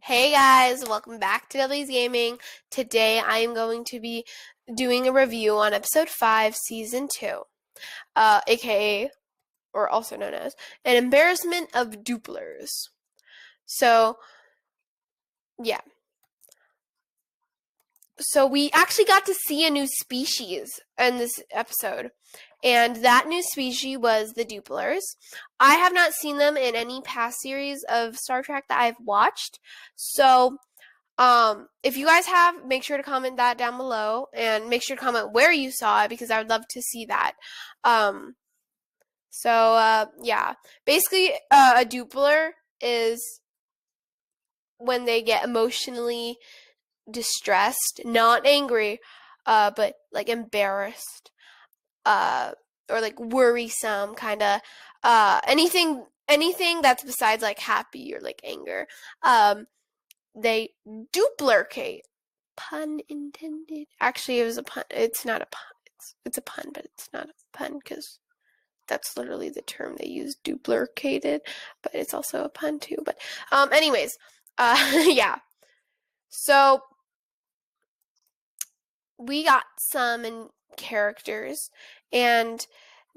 Hey guys, welcome back to W's Gaming. Today I am going to be doing a review on episode 5, season 2, aka, or also known as, An Embarrassment of Dooplers. So, yeah. So we actually got to see a new species in this episode, and that new species was the Dooplers. I have not seen them in any past series of Star Trek that I've watched, so if you guys have, make sure to comment that down below, and make sure to comment where you saw it because I would love to see that. Yeah. Basically, a Doopler is when they get emotionally distressed, not angry, but like embarrassed, or like worrisome, kind of, anything that's besides like happy or like anger. They duplicate. Pun intended. Actually, it was a pun. It's not a pun. It's a pun, but it's not a pun because that's literally the term they use, duplicated. But it's also a pun too. But anyways, yeah. So we got some characters, and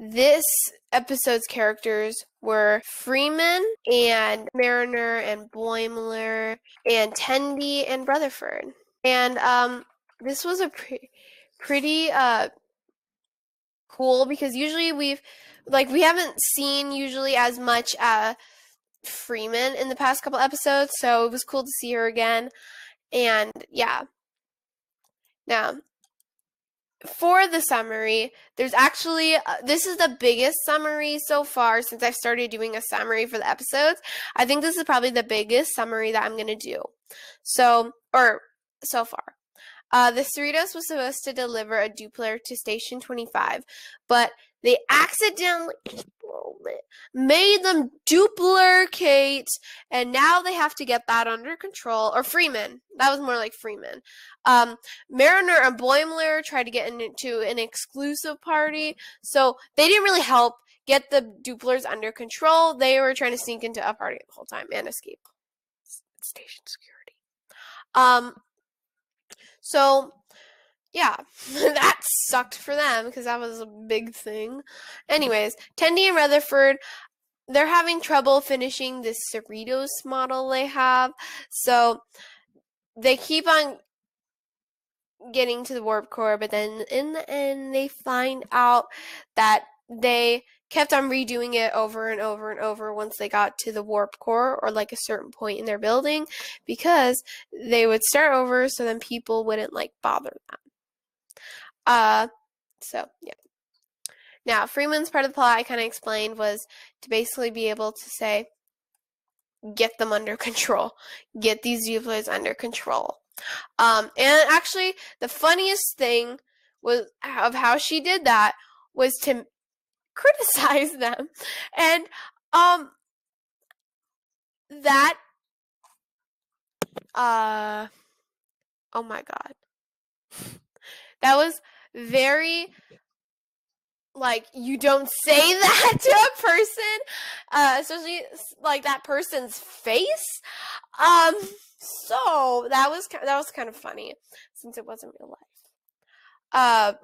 this episode's characters were Freeman and Mariner and Boimler and Tendi and Rutherford. And this was a pretty cool because usually we haven't seen usually as much Freeman in the past couple episodes, so it was cool to see her again. And yeah. Now, for the summary, there's actually, this is the biggest summary so far since I've started doing a summary for the episodes. I think this is probably the biggest summary that I'm going to do. So far. The Cerritos was supposed to deliver a Doopler to Station 25, but they accidentally made them duplicate, and now they have to get that under control. Or Freeman. That was more like Freeman. Mariner and Boimler tried to get into an exclusive party, so they didn't really help get the Dooplers under control. They were trying to sneak into a party the whole time and escape station security. So, yeah, that sucked for them because that was a big thing. Anyways, Tendi and Rutherford, they're having trouble finishing this Cerritos model they have. So, they keep on getting to the warp core, but then in the end, they find out that they kept on redoing it over and over and over once they got to the warp core or like a certain point in their building, because they would start over so then people wouldn't like bother them. So yeah. Now, Freeman's part of the plot I kind of explained was to basically be able to say, get them under control. Get these Dooplers under control. And actually, the funniest thing was of how she did that was to criticize them. And that oh my god. That was very, like, you don't say that to a person, especially like that person's face. So that was kind of funny since it wasn't real life.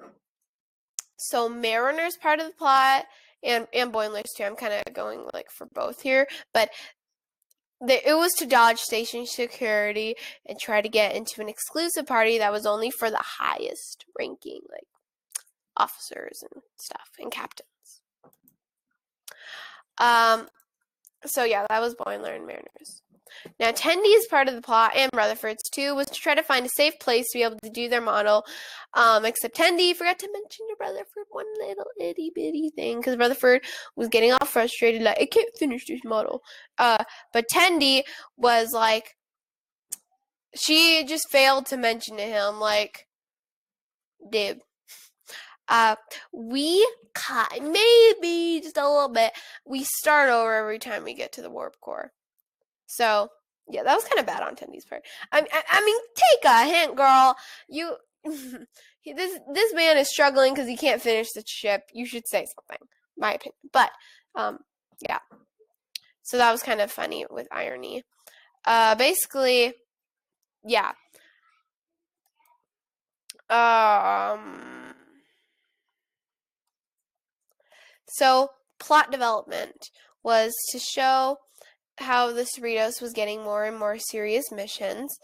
So Mariner's part of the plot, and Boimler's too. I'm kind of going like for both here, but it was to dodge station security and try to get into an exclusive party that was only for the highest ranking, like officers and stuff and captains. So yeah, that was Boimler and Mariner's. Now, Tendi's part of the plot, and Rutherford's too, was to try to find a safe place to be able to do their model. Except Tendi forgot to mention to Rutherford one little itty bitty thing, because Rutherford was getting all frustrated, like, I can't finish this model. But Tendi was like, she just failed to mention to him, like, dude, we cut, maybe just a little bit, we start over every time we get to the warp core. So, yeah, that was kind of bad on Tendi's part. I mean, take a hint, girl. You, this man is struggling because he can't finish the ship. You should say something, my opinion. But, yeah. So that was kind of funny with irony. Basically, yeah. So plot development was to show how the Cerritos was getting more and more serious missions,